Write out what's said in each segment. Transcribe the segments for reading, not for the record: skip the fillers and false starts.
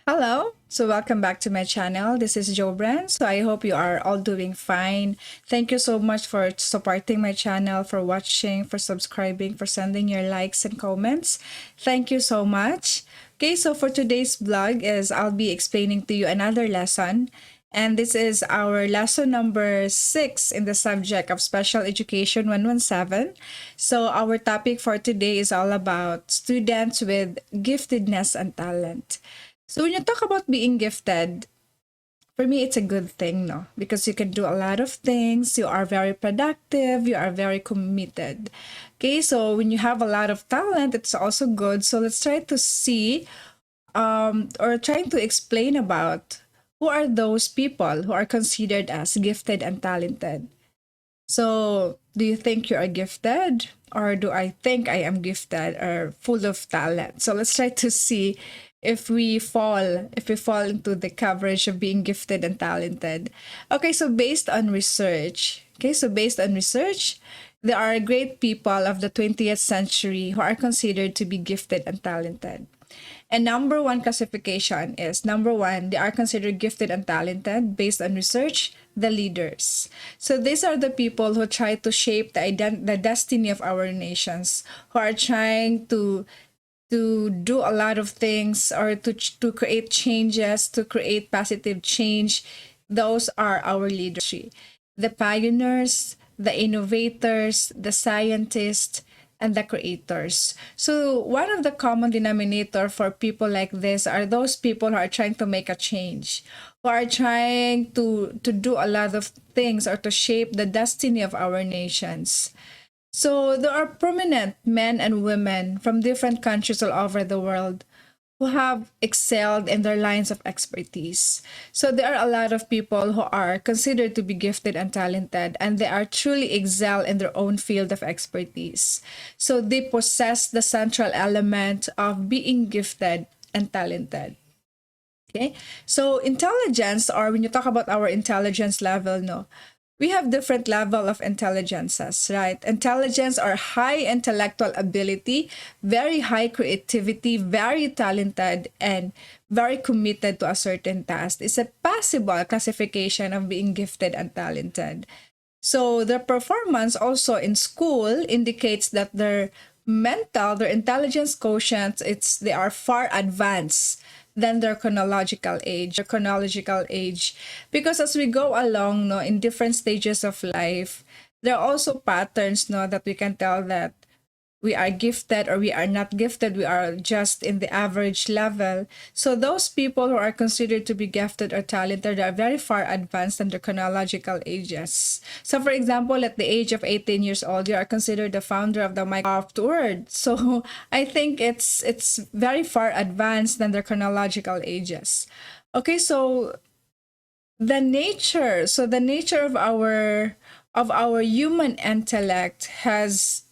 Hello, so welcome back to my channel. This is Jobran. So I hope you are all doing fine. Thank you so much for supporting my channel, for watching, for subscribing, for sending your likes and comments. Thank you so much. Okay, so for today's vlog is I'll be explaining to you another lesson. And this is our lesson number 6 in the subject of Special Education 117. So our topic for today is all about students with giftedness and talent. So when you talk about being gifted, for me, it's a good thing, no? Because you can do a lot of things. You are very productive. You are very committed. Okay, so when you have a lot of talent, it's also good. So let's try to see or trying to explain about who are those people who are considered as gifted and talented. So do you think you are gifted? Or do I think I am gifted or full of talent? So let's try to see if we fall into the coverage of being gifted and talented. Okay, so based on research, there are great people of the 20th century who are considered to be gifted and talented. And number one classification is number one, they are considered gifted and talented based on research, the leaders. So these are the people who try to shape the destiny of our nations, who are trying to do a lot of things or to create changes, to create positive change. Those are our leaders. The pioneers, the innovators, the scientists, and the creators. So one of the common denominator for people like this are those people who are trying to make a change, who are trying to do a lot of things or to shape the destiny of our nations. So there are prominent men and women from different countries all over the world who have excelled in their lines of expertise. So there are a lot of people who are considered to be gifted and talented, and they are truly excel in their own field of expertise. So they possess the central element of being gifted and talented. Okay, so intelligence, or when you talk about our intelligence level, no, we have different level of intelligences, right? Intelligence or high intellectual ability, very high creativity, very talented, and very committed to a certain task is a possible classification of being gifted and talented. So their performance also in school indicates that their intelligence quotient, they are far advanced than their chronological age. Because as we go along, no, in different stages of life, there are also patterns, no, that we can tell that we are gifted or we are not gifted, we are just in the average level. So those people who are considered to be gifted or talented are very far advanced in their chronological ages. So for example, at the age of 18 years old, you are considered the founder of the Microsoft Word. So I think it's very far advanced than their chronological ages. Okay, so the nature of our human intellect has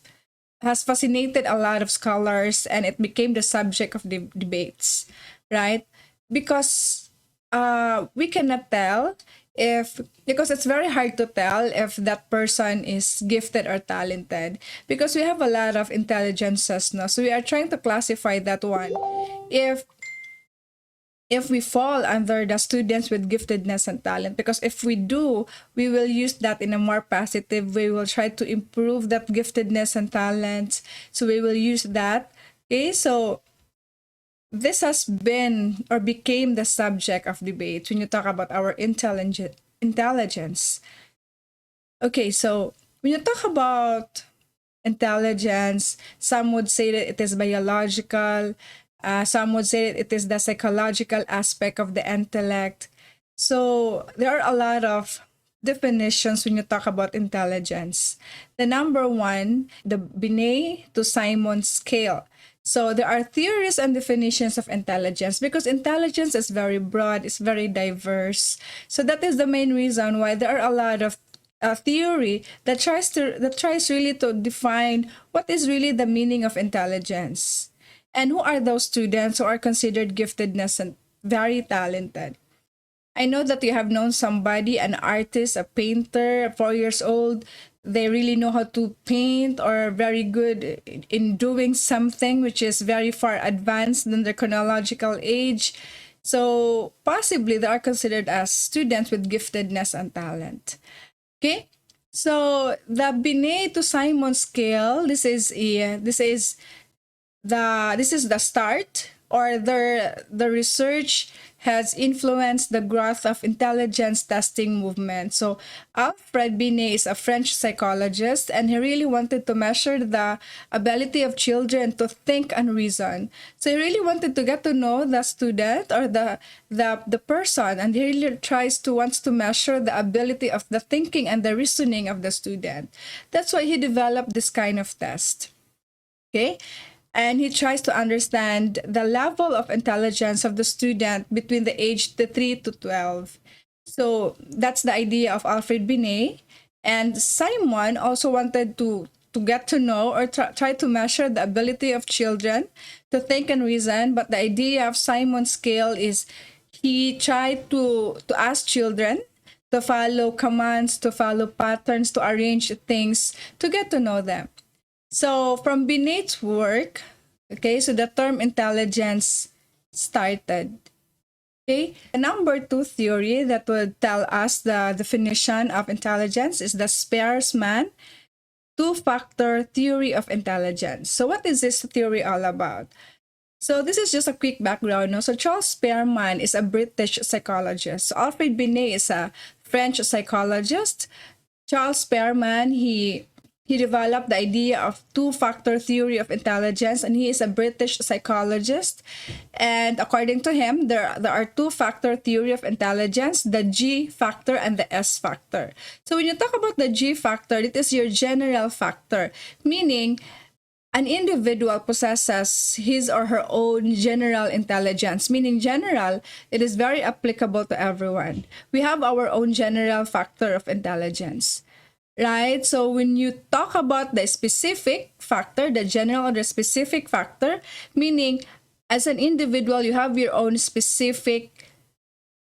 fascinated a lot of scholars, and it became the subject of debates, right? Because we cannot tell because it's very hard to tell if that person is gifted or talented, because we have a lot of intelligences now. So we are trying to classify that one. If we fall under the students with giftedness and talent, because if we do, we will use that in a more positive way. We'll try to improve that giftedness and talent, so we will use that. Okay, so this has been or became the subject of debate when you talk about our intelligence. Okay, so when you talk about intelligence, some would say that it is biological. Some would say it is the psychological aspect of the intellect. So there are a lot of definitions when you talk about intelligence. The number one, the Binet to Simon scale. So there are theories and definitions of intelligence, because intelligence is very broad, it's very diverse. So that is the main reason why there are a lot of theory that tries really to define what is really the meaning of intelligence. And who are those students who are considered giftedness and very talented? I know that you have known somebody, an artist, a painter, 4 years old. They really know how to paint or very good in doing something which is very far advanced than their chronological age. So possibly they are considered as students with giftedness and talent. Okay, so the Binet to Simon scale. This is the start, or the research has influenced the growth of intelligence testing movement. So Alfred Binet is a French psychologist, and he really wanted to measure the ability of children to think and reason. So he really wanted to get to know the student, or the person, and he really wants to measure the ability of the thinking and the reasoning of the student. That's why he developed this kind of test. Okay, and he tries to understand the level of intelligence of the student between the age 3 to 12. So that's the idea of Alfred Binet. And Simon also wanted to get to know, or try to measure the ability of children to think and reason. But the idea of Simon's scale is he tried to ask children to follow commands, to follow patterns, to arrange things, to get to know them. So from Binet's work, okay, so the term intelligence started. Okay, the number 2 theory that would tell us the definition of intelligence is the Spearman two-factor theory of intelligence. So what is this theory all about? So this is just a quick background. No? So Charles Spearman is a British psychologist. So Alfred Binet is a French psychologist. Charles Spearman, he developed the idea of two-factor theory of intelligence, and he is a British psychologist. And according to him, there are two-factor theory of intelligence, the G factor and the S factor. So when you talk about the G factor, it is your general factor, meaning an individual possesses his or her own general intelligence, meaning general, it is very applicable to everyone. We have our own general factor of intelligence. Right? So when you talk about the specific factor, the general or the specific factor, meaning as an individual, you have your own specific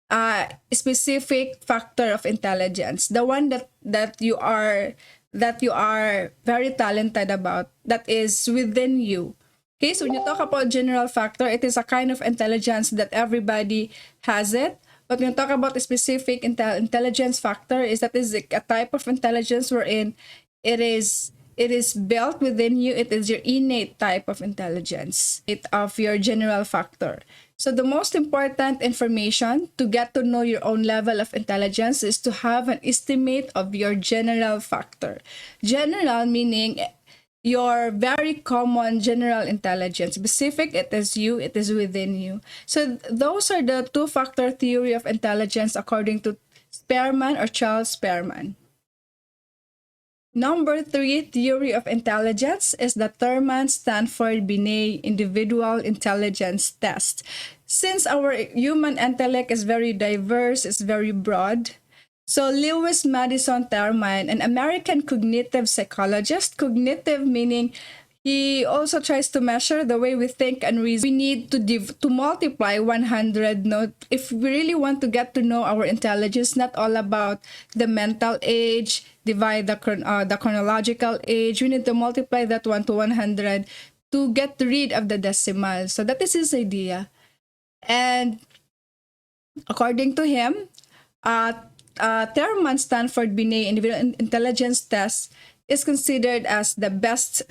factor of intelligence, the one that you are very talented about, that is within you. Okay, so when you talk about general factor, it is a kind of intelligence that everybody has it. But when you talk about a specific intelligence factor, is a type of intelligence wherein it is built within you. It is your innate type of intelligence, of your general factor. So the most important information to get to know your own level of intelligence is to have an estimate of your general factor. General meaning your very common general intelligence. Specific, it is you, it is within you. So those are the two-factor theory of intelligence according to Spearman, or Charles Spearman. Number 3 theory of intelligence is the Terman Stanford Binet individual intelligence test. Since our human intellect is very diverse, it's very broad, so Lewis Madison Terman, an American cognitive psychologist, cognitive meaning he also tries to measure the way we think and reason. We need to multiply 100. No, if we really want to get to know our intelligence, not all about the mental age, divide the chronological age. We need to multiply that 1 to 100 to get rid of the decimal. So that is his idea. And according to him, Terman Stanford Binet individual intelligence test is considered as the best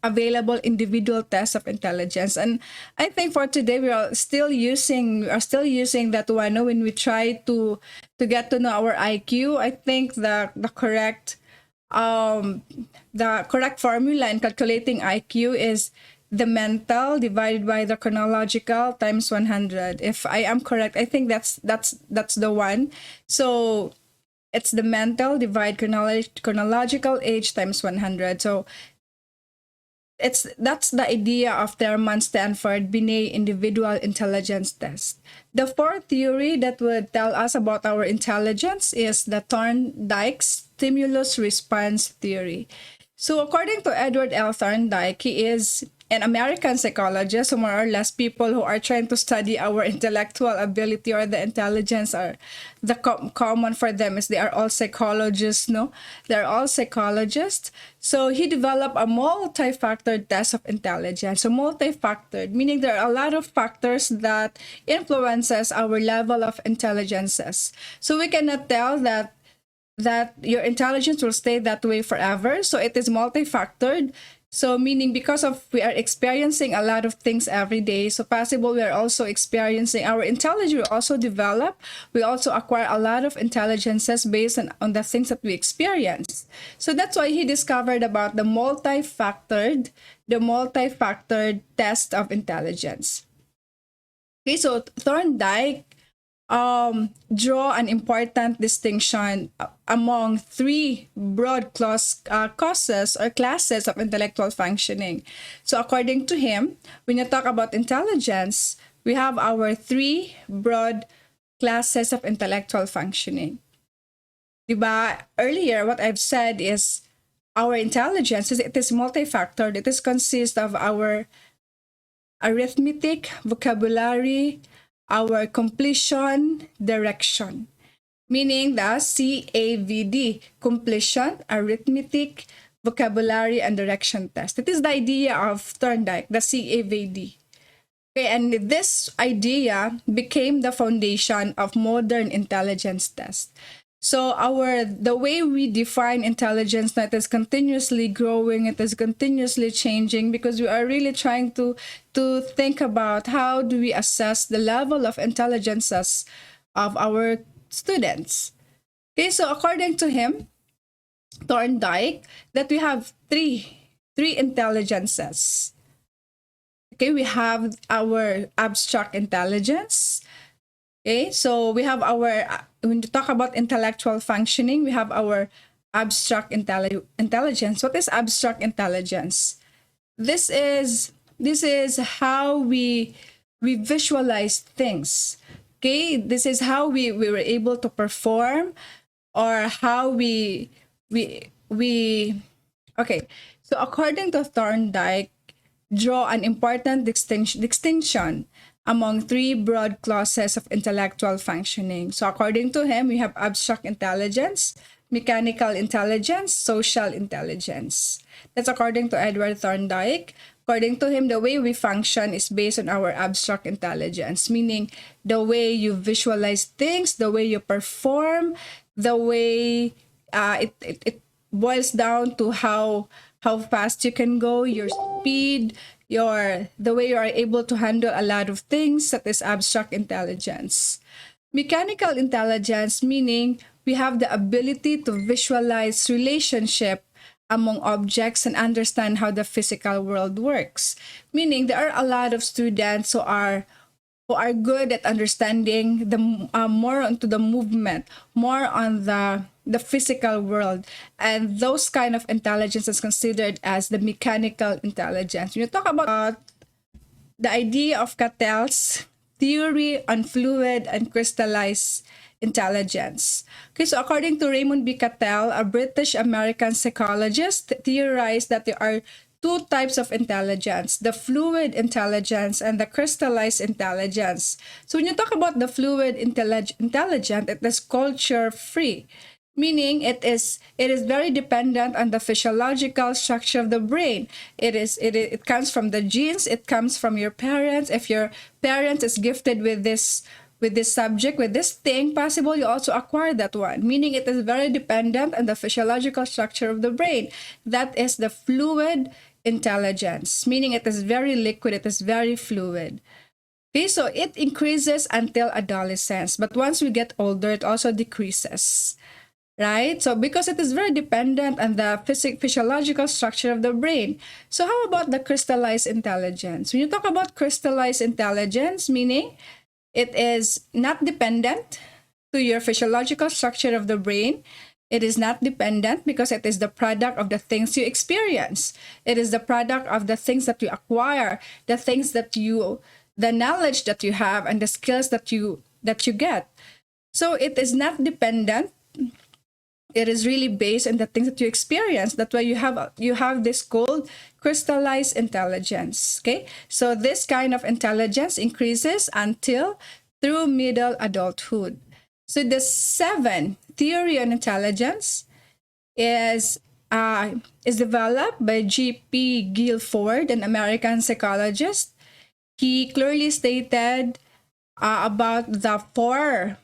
available individual test of intelligence. And I think for today we are still using that one when we try to get to know our IQ. I think the correct formula in calculating IQ is the mental divided by the chronological times 100. If I am correct, I think that's the one. So it's the mental divide chronological age times 100. So that's the idea of Terman Stanford Binet individual intelligence test. The fourth theory that would tell us about our intelligence is the Thorndike stimulus response theory. So according to Edward L. Thorndike, he is and American psychologists, so more or less people who are trying to study our intellectual ability or the intelligence, are the common for them is they are all psychologists, no? They're all psychologists. So he developed a multi-factor test of intelligence. So multi-factored, meaning there are a lot of factors that influences our level of intelligences. So we cannot tell that your intelligence will stay that way forever. So it is multifactored. So meaning because of we are experiencing a lot of things every day, so possible we are also experiencing our intelligence will also develop. We also acquire a lot of intelligences based on the things that we experience. So that's why he discovered about the multifactored test of intelligence. Okay, so Thorndike draw an important distinction among three broad causes or classes of intellectual functioning. So according to him, when you talk about intelligence, we have our three broad classes of intellectual functioning. Diba? Earlier, what I've said is our intelligence, it is multifactored. It is consist of our arithmetic, vocabulary, our completion, direction, meaning the CAVD, completion, arithmetic, vocabulary, and direction test. It is the idea of Thorndike, the CAVD. Okay, and this idea became the foundation of modern intelligence tests. So the way we define intelligence, that is continuously growing, it is continuously changing, because we are really trying to think about how do we assess the level of intelligences of our students. Okay, so according to him, Thorndike, that we have three intelligences. Okay, we have our abstract intelligence. Okay, so we have our, when you talk about intellectual functioning, we have our abstract intelligence. What is abstract intelligence? This is how we visualize things. Okay, this is how we were able to perform, or how we okay. So according to Thorndike, draw an important distinction among three broad classes of intellectual functioning. So according to him, we have abstract intelligence, mechanical intelligence, social intelligence. That's according to Edward Thorndike. According to him, the way we function is based on our abstract intelligence, meaning the way you visualize things, the way you perform, the way it boils down to how fast you can go, your speed, the way you are able to handle a lot of things. That is abstract intelligence. Mechanical intelligence, meaning we have the ability to visualize relationship among objects and understand how the physical world works. Meaning there are a lot of students who are good at understanding the more onto the movement, more on the physical world, and those kind of intelligence is considered as the mechanical intelligence. When you talk about the idea of Cattell's theory on fluid and crystallized intelligence. Okay, so according to Raymond B. Cattell, a British-American psychologist, theorized that there are two types of intelligence, the fluid intelligence and the crystallized intelligence. So when you talk about the fluid intelligence, it is culture-free, meaning it is very dependent on the physiological structure of the brain. It comes from the genes, it comes from your parents. If your parent is gifted with this subject, with this thing, possible you also acquire that one, meaning it is very dependent on the physiological structure of the brain. That is the fluid intelligence, meaning it is very liquid, it is very fluid. Okay, so it increases until adolescence, but once we get older, it also decreases, right? So because it is very dependent on the physiological structure of the brain. So how about the crystallized intelligence? When you talk about crystallized intelligence, meaning it is not dependent to your physiological structure of the brain. It is not dependent because it is the product of the things you experience. It is the product of the things that you acquire, the knowledge that you have, and the skills that you get. So it is not dependent It is really based on the things that you experience. That's why you have this called crystallized intelligence. Okay, so this kind of intelligence increases until through middle adulthood. So the seven theory on intelligence is developed by G.P. Guilford, an American psychologist. He clearly stated about the four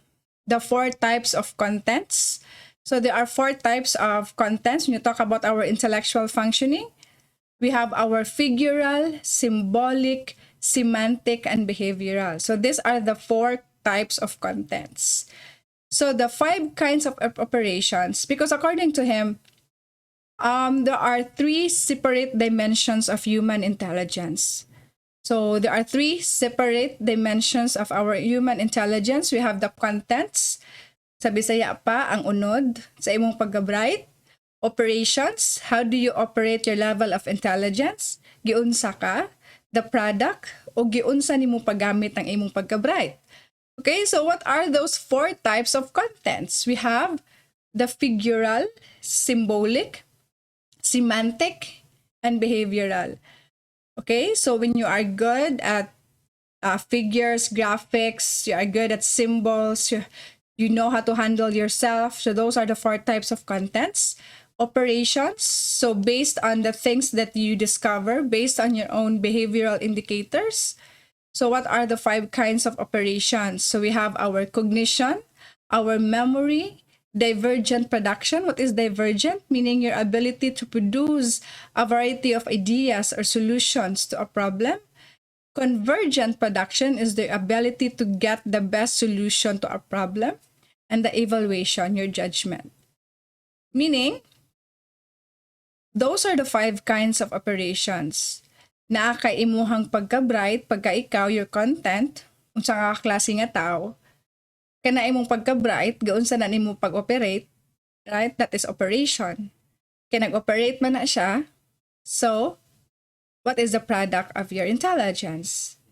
types of contents. So there are four types of contents when you talk about our intellectual functioning. We have our figural, symbolic, semantic, and behavioral. So these are the four types of contents. So the five kinds of operations, because according to him, there are three separate dimensions of human intelligence. So there are three separate dimensions of our human intelligence. We have the contents, sa Bisaya pa, ang unod, sa imong pagka-bright. Operations, how do you operate your level of intelligence? Giunsa ka, the product, o giunsa nimo paggamit ang imong pagka-bright. Okay, so what are those four types of contents? We have the figural, symbolic, semantic, and behavioral. Okay, so when you are good at figures, graphics, you are good at symbols, you know how to handle yourself. So those are the four types of contents. Operations, so based on the things that you discover, based on your own behavioral indicators. So what are the five kinds of operations? So we have our cognition, our memory, divergent production. What is divergent? Meaning your ability to produce a variety of ideas or solutions to a problem. Convergent production is the ability to get the best solution to a problem. And the evaluation, your judgment. Meaning, those are the five kinds of operations. Naa kay imuhang pagka-bright, pagka ikaw, your content, unsa nga klase nga tao, kana imong pagka-bright, gaunsa na nimo pag-operate, right? That is operation. Kaya nag-operate man na siya. So, what is the product of your intelligence?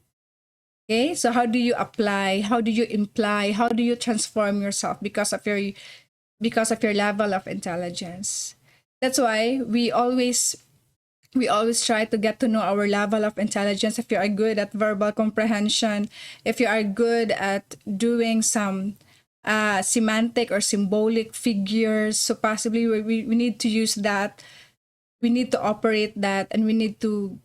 Okay, so how do you apply? How do you imply? How do you transform yourself because of your level of intelligence? That's why we always try to get to know our level of intelligence. If you are good at verbal comprehension, if you are good at doing some semantic or symbolic figures, so possibly we need to use that. We need to operate that, and we need to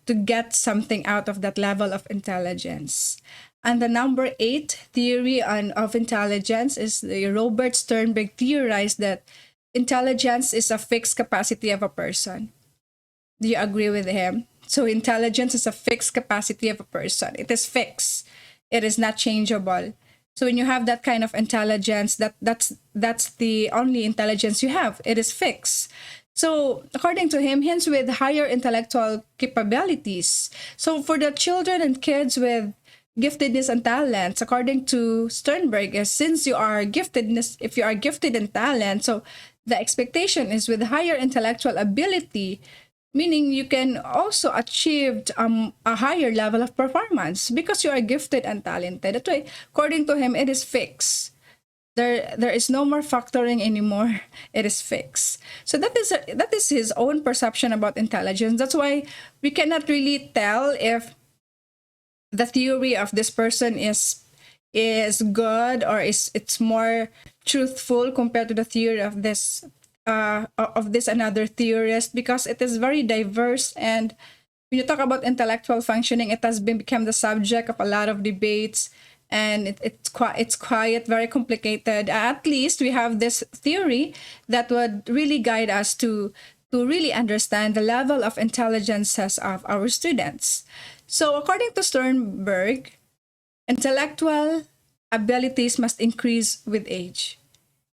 get something out of that level of intelligence. And the number 8 theory of intelligence is the Robert Sternberg theorized that intelligence is a fixed capacity of a person. Do you agree with him? So intelligence is a fixed capacity of a person. It is fixed. It is not changeable. So when you have that kind of intelligence, that's the only intelligence you have. It is fixed. So according to him, hence with higher intellectual capabilities. So for the children and kids with giftedness and talents, according to Sternberg, is since you are giftedness, if you are gifted in talent, so the expectation is with higher intellectual ability, meaning you can also achieve a higher level of performance because you are gifted and talented. That way, according to him, it is fixed. There is no more factoring anymore. It is fixed. So that is his own perception about intelligence. That's why we cannot really tell if the theory of this person is good or it's more truthful compared to the theory of this another theorist, because it is very diverse. And when you talk about intellectual functioning, it has become the subject of a lot of debates, and it's quite very complicated. At least we have this theory that would really guide us to really understand the level of intelligences of our students. So according to Sternberg, intellectual abilities must increase with age.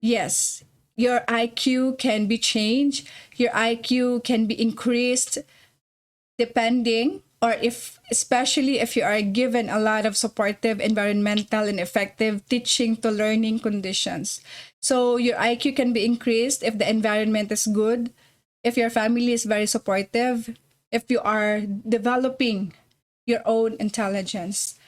Yes, your IQ can be changed, your IQ can be increased depending, or especially if you are given a lot of supportive, environmental, and effective teaching to learning conditions. So your IQ can be increased if the environment is good, if your family is very supportive, if you are developing your own intelligence.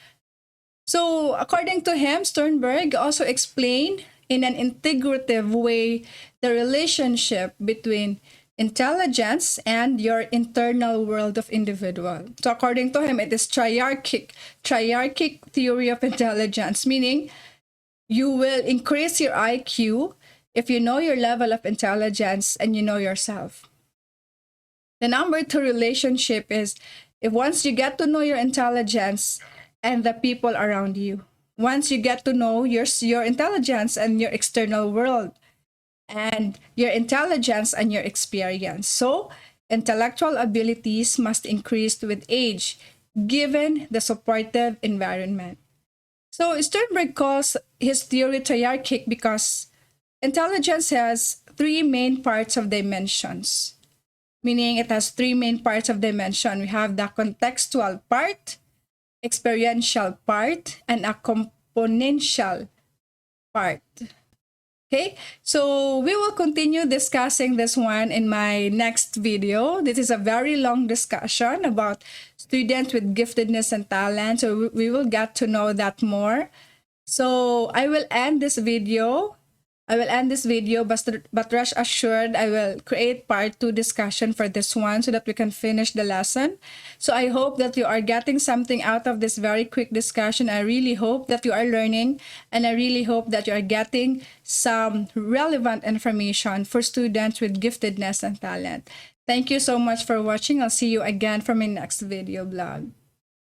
So according to him, Sternberg also explained in an integrative way the relationship between intelligence and your internal world of individual. So according to him, it is triarchic theory of intelligence, meaning you will increase your IQ if you know your level of intelligence and you know yourself. The number two relationship is if once you get to know your intelligence and the people around you, once you get to know your intelligence and your external world, and your intelligence and your experience. So, intellectual abilities must increase with age, given the supportive environment. So, Sternberg calls his theory triarchic because intelligence has three main parts of dimensions, meaning it has three main parts of dimension. We have the contextual part, experiential part, and a componential part. Okay, so we will continue discussing this one in my next video. This is a very long discussion about students with giftedness and talent. So we will get to know that more. So I will end this video. But rest assured, I will create part 2 discussion for this one so that we can finish the lesson. So I hope that you are getting something out of this very quick discussion. I really hope that you are learning, and I really hope that you are getting some relevant information for students with giftedness and talent. Thank you so much for watching. I'll see you again for my next video blog.